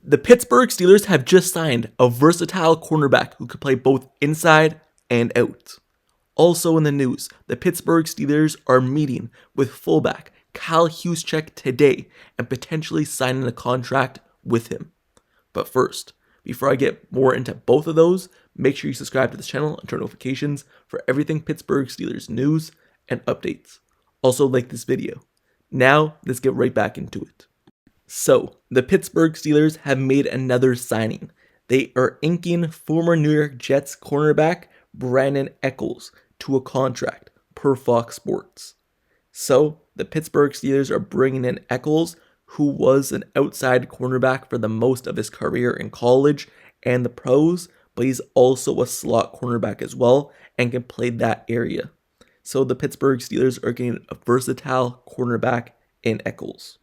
The Pittsburgh Steelers have just signed a versatile cornerback who could play both inside and out. Also in the news, the Pittsburgh Steelers are meeting with fullback Kyle Juszczyk today and potentially signing a contract with him. But first, before I get more into both of those, make sure you subscribe to this channel and turn notifications for everything Pittsburgh Steelers news and updates. Also like this video. Now, let's get right back into it. So, the Pittsburgh Steelers have made another signing. They are inking former New York Jets cornerback Brandin Echols to a contract, per Fox Sports. So, the Pittsburgh Steelers are bringing in Echols, who was an outside cornerback for the most of his career in college and the pros, but he's also a slot cornerback as well and can play that area. So, the Pittsburgh Steelers are getting a versatile cornerback in Echols.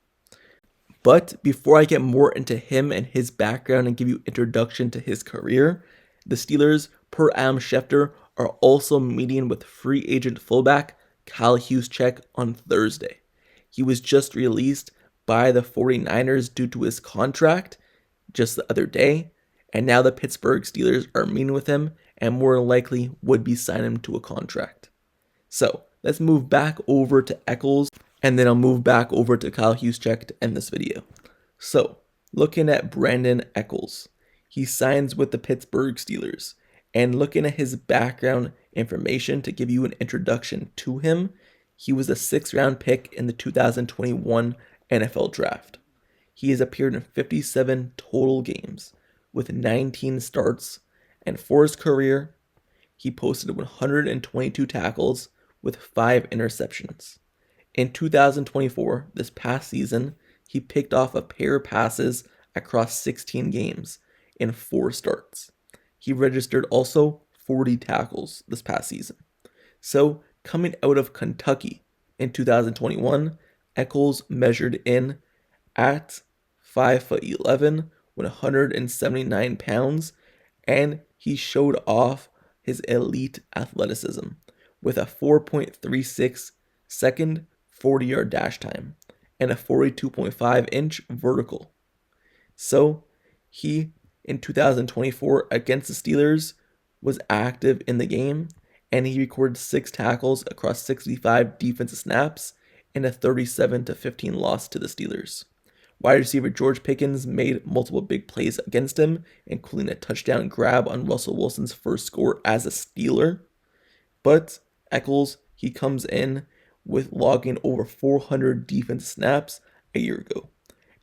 But before I get more into him and his background and give you introduction to his career, the Steelers, per Adam Schefter, are also meeting with free agent fullback Kyle Juszczyk on Thursday. He was just released by the 49ers due to his contract just the other day, and now the Pittsburgh Steelers are meeting with him and more than likely would be signing him to a contract. So let's move back over to Echols, and then I'll move back over to Kyle Juszczyk to end this video. So, looking at Brandin Echols, he signs with the Pittsburgh Steelers. And looking at his background information to give you an introduction to him, he was a 6th round pick in the 2021 NFL Draft. He has appeared in 57 total games with 19 starts, and for his career, he posted 122 tackles with 5 interceptions. In 2024, this past season, he picked off a pair of passes across 16 games in 4 starts. He registered also 40 tackles this past season. So, coming out of Kentucky in 2021, Echols measured in at 5'11", 179 pounds, and he showed off his elite athleticism with a 4.36 second 40-yard dash time and a 42.5-inch vertical. So, he, in 2024 against the Steelers, was active in the game, and he recorded 6 tackles across 65 defensive snaps and a 37-15 loss to the Steelers. Wide receiver George Pickens made multiple big plays against him, including a touchdown grab on Russell Wilson's first score as a Steeler. But Echols, he comes in with logging over 400 defensive snaps a year ago,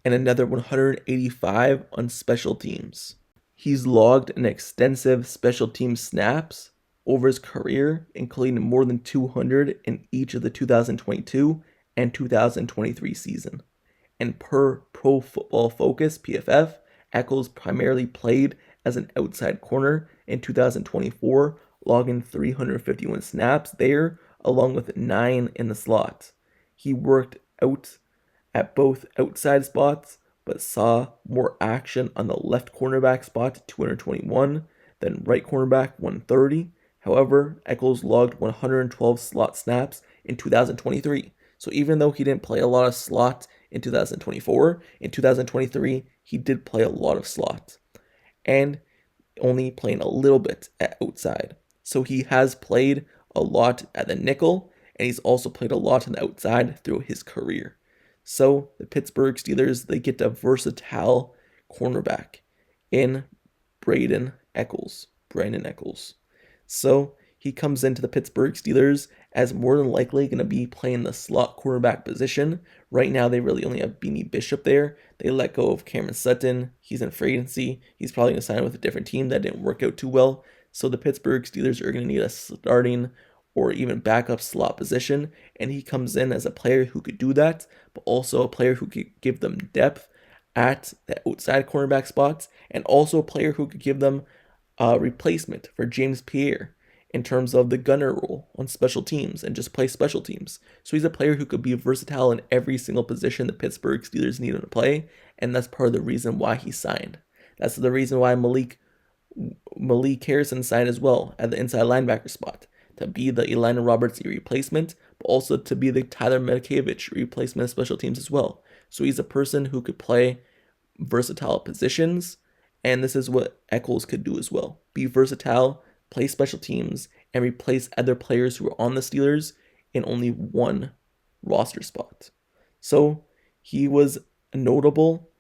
and another 185 on special teams. He's logged an extensive special team snaps over his career, including more than 200 in each of the 2022 and 2023 season. And per Pro Football Focus, PFF, Echols primarily played as an outside corner in 2024, logging 351 snaps there, along with 9 in the slot. He worked out at both outside spots, but saw more action on the left cornerback spot, 221, then right cornerback, 130. However, Echols logged 112 slot snaps in 2023. So even though he didn't play a lot of slot in 2024, in 2023, he did play a lot of slot, and only playing a little bit at outside. So he has played a lot at the nickel, and he's also played a lot on the outside through his career. So the Pittsburgh Steelers, they get a versatile cornerback in Brandin Echols. So he comes into the Pittsburgh Steelers as more than likely going to be playing the slot quarterback position. Right now, they really only have Beanie Bishop there. They let go of Cameron Sutton. He's in free agency. He's probably going to sign with a different team that didn't work out too well. So the Pittsburgh Steelers are going to need a starting or even backup slot position, and he comes in as a player who could do that, but also a player who could give them depth at the outside cornerback spots, and also a player who could give them a replacement for James Pierre in terms of the gunner role on special teams and just play special teams. So he's a player who could be versatile in every single position the Pittsburgh Steelers need him to play, and that's part of the reason why he signed. That's the reason why Malik Harrison signed as well at the inside linebacker spot, to be the Elena Roberts replacement, but also to be the Tyler Medkevich replacement of special teams as well. So he's a person who could play versatile positions, and this is what Echols could do as well. Be versatile, play special teams, and replace other players who are on the Steelers in only one roster spot. So he was notable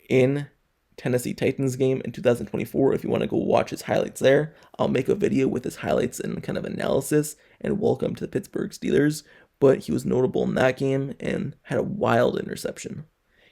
in Tennessee Titans game in 2024. If you want to go watch his highlights there, I'll make a video with his highlights and kind of analysis and welcome to the Pittsburgh Steelers. But he was notable in that game and had a wild interception.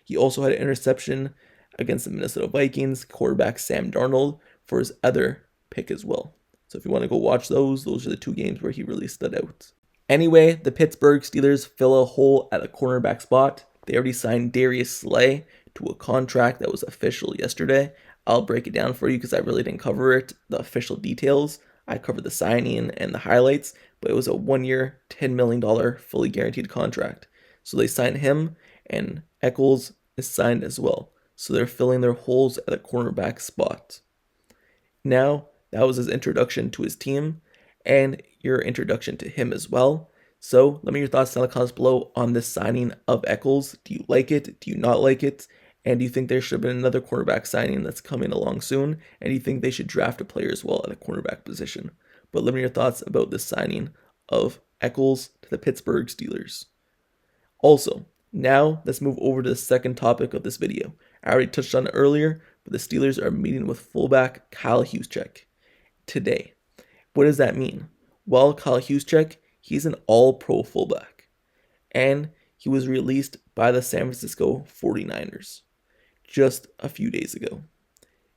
He also had an interception against the Minnesota Vikings quarterback Sam Darnold for his other pick as well. So if you want to go watch those are the two games where he really stood out. Anyway, the Pittsburgh Steelers fill a hole at a cornerback spot. They already signed Darius Slay to a contract that was official yesterday. I'll break it down for you because I really didn't cover it, the official details. I covered the signing and the highlights, but it was a 1-year, $10 million fully guaranteed contract. So they signed him, and Echols is signed as well. So they're filling their holes at the cornerback spot. Now, that was his introduction to his team, and your introduction to him as well. So let me know your thoughts down in the comments below on this signing of Echols. Do you like it? Do you not like it? And do you think there should have been another cornerback signing that's coming along soon? And do you think they should draft a player as well at the cornerback position? But let me know your thoughts about this signing of Echols to the Pittsburgh Steelers. Also, now let's move over to the second topic of this video. I already touched on it earlier, but the Steelers are meeting with fullback Kyle Juszczyk today. What does that mean? Well, Kyle Juszczyk, he's an all-pro fullback, and he was released by the San Francisco 49ers just a few days ago.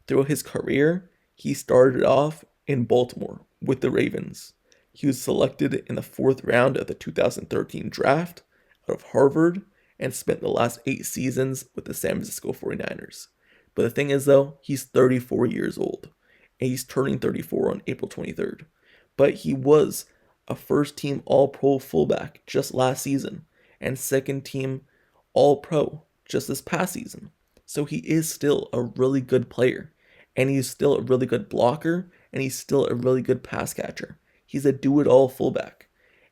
Throughout his career, he started off in Baltimore with the Ravens. He was selected in the 4th round of the 2013 draft out of Harvard and spent the last 8 seasons with the San Francisco 49ers. But the thing is, though, he's 34 years old, and he's turning 34 on April 23rd. But he was a first-team All-Pro fullback just last season and second-team All-Pro just this past season. So he is still a really good player, and he's still a really good blocker, and he's still a really good pass catcher. He's a do-it-all fullback,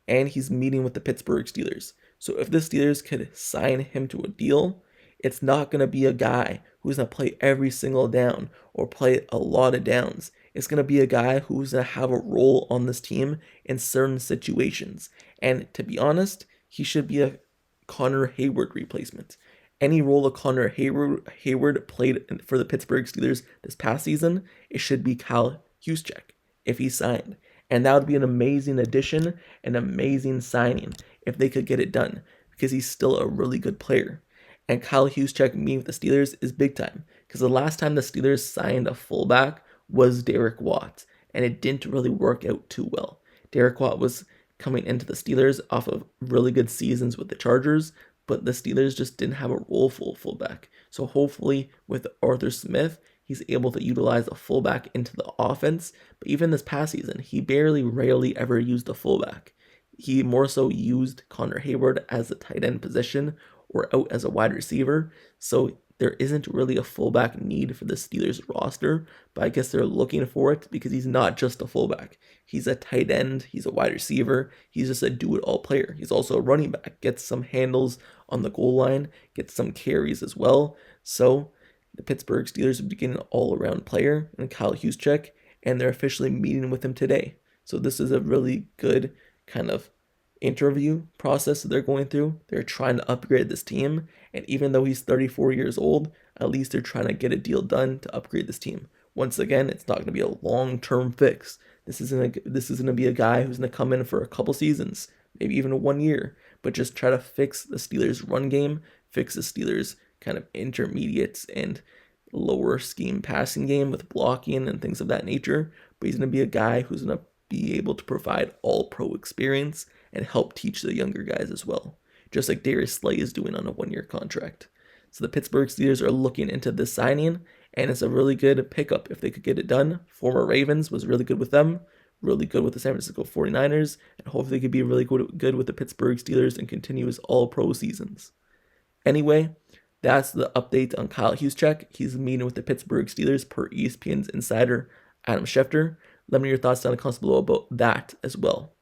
and he's meeting with the Pittsburgh Steelers. So if the Steelers could sign him to a deal, it's not going to be a guy who's going to play every single down or play a lot of downs. It's going to be a guy who's going to have a role on this team in certain situations. And to be honest, he should be a Connor Heyward replacement. Any role that Connor Heyward played for the Pittsburgh Steelers this past season, it should be Kyle Juszczyk if he signed. And that would be an amazing addition, an amazing signing if they could get it done, because he's still a really good player. And Kyle Juszczyk meeting with the Steelers is big time, because the last time the Steelers signed a fullback was Derek Watt, and it didn't really work out too well. Derek Watt was coming into the Steelers off of really good seasons with the Chargers, but the Steelers just didn't have a role for fullback. So hopefully with Arthur Smith, he's able to utilize a fullback into the offense. But even this past season, he rarely ever used a fullback. He more so used Connor Heyward as a tight end position or out as a wide receiver. So there isn't really a fullback need for the Steelers roster, but I guess they're looking for it because he's not just a fullback. He's a tight end, he's a wide receiver, he's just a do-it-all player. He's also a running back, gets some handles on the goal line, gets some carries as well. So the Pittsburgh Steelers are getting an all-around player in Kyle Juszczyk, and they're officially meeting with him today. So this is a really good kind of interview process that they're going through. They're trying to upgrade this team, and even though he's 34 years old, at least they're trying to get a deal done to upgrade this team. Once again, it's not going to be a long-term fix. This isn't going to be a guy who's going to come in for a couple seasons, maybe even 1 year, but just try to fix the Steelers' run game, fix the Steelers' kind of intermediates and lower scheme passing game with blocking and things of that nature. But he's going to be a guy who's going to be able to provide all-pro experience and help teach the younger guys as well, just like Darius Slay is doing on a 1-year contract. So the Pittsburgh Steelers are looking into this signing, and it's a really good pickup if they could get it done. Former Ravens was really good with them, really good with the San Francisco 49ers, and hopefully they could be really good with the Pittsburgh Steelers and continue his all-pro seasons. Anyway, that's the update on Kyle Juszczyk. He's meeting with the Pittsburgh Steelers per ESPN's insider Adam Schefter. Let me know your thoughts down in the comments below about that as well,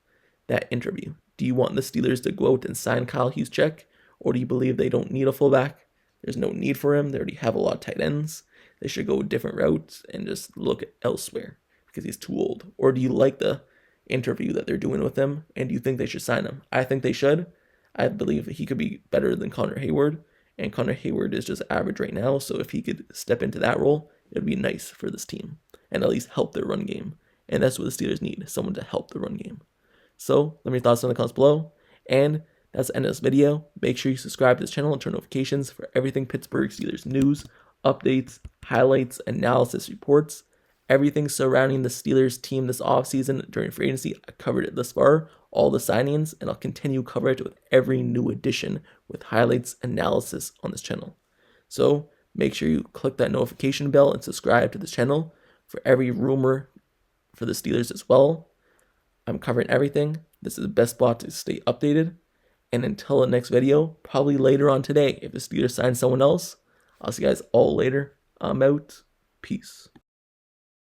that interview. Do you want the Steelers to go out and sign Kyle Juszczyk, or do you believe they don't need a fullback? there's no need for him. They already have a lot of tight ends. They should go a different route and just look elsewhere because he's too old? Or do you like the interview that they're doing with him, and do you think they should sign him? I think they should. I believe he could be better than Connor Heyward, and Connor Heyward is just average right now, so if he could step into that role, it would be nice for this team, and at least help their run game. And that's what the Steelers need, someone to help the run game. So, let me know your thoughts in the comments below, and that's the end of this video. Make sure you subscribe to this channel and turn notifications for everything Pittsburgh Steelers news, updates, highlights, analysis, reports, everything surrounding the Steelers team this offseason during free agency. I covered it thus far, all the signings, and I'll continue to cover it with every new addition with highlights, analysis on this channel. So make sure you click that notification bell and subscribe to this channel for every rumor for the Steelers as well. I'm covering everything. This is the best spot to stay updated. And until the next video, probably later on today, if the Steelers sign someone else, I'll see you guys all later. I'm out. Peace.